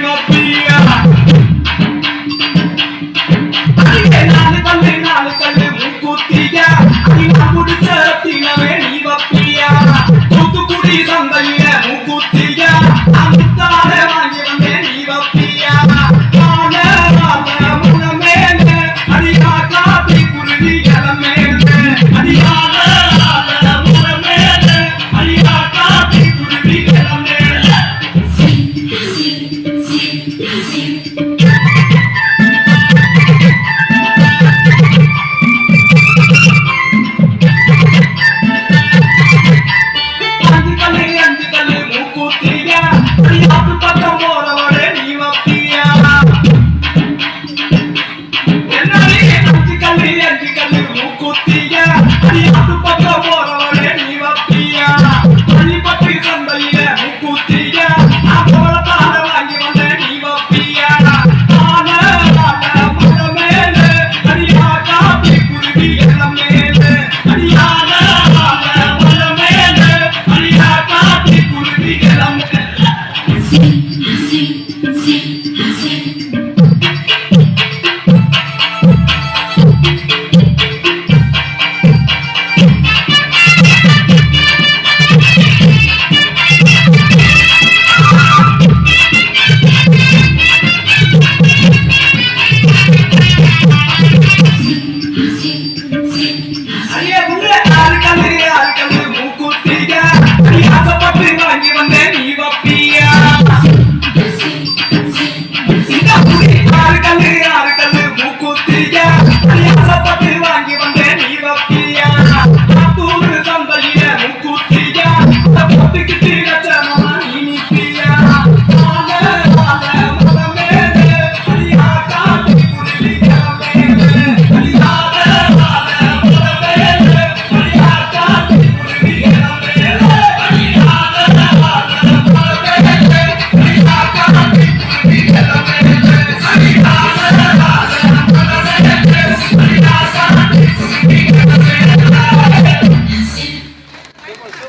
வப்பியா நாலு கல்லு மூக்குத்தியா நான் முடிச்ச தினமே நீ வப்பியா தூத்துக்குடி சந்தையில மூக்குத்தியா முத்தால வாங்கி வந்தே நீ வப்பியா முனமேல அடியா காத்தி குருவி இளமேல அடியால முனமேல அடியா காத்தி குருவி இளமேல See.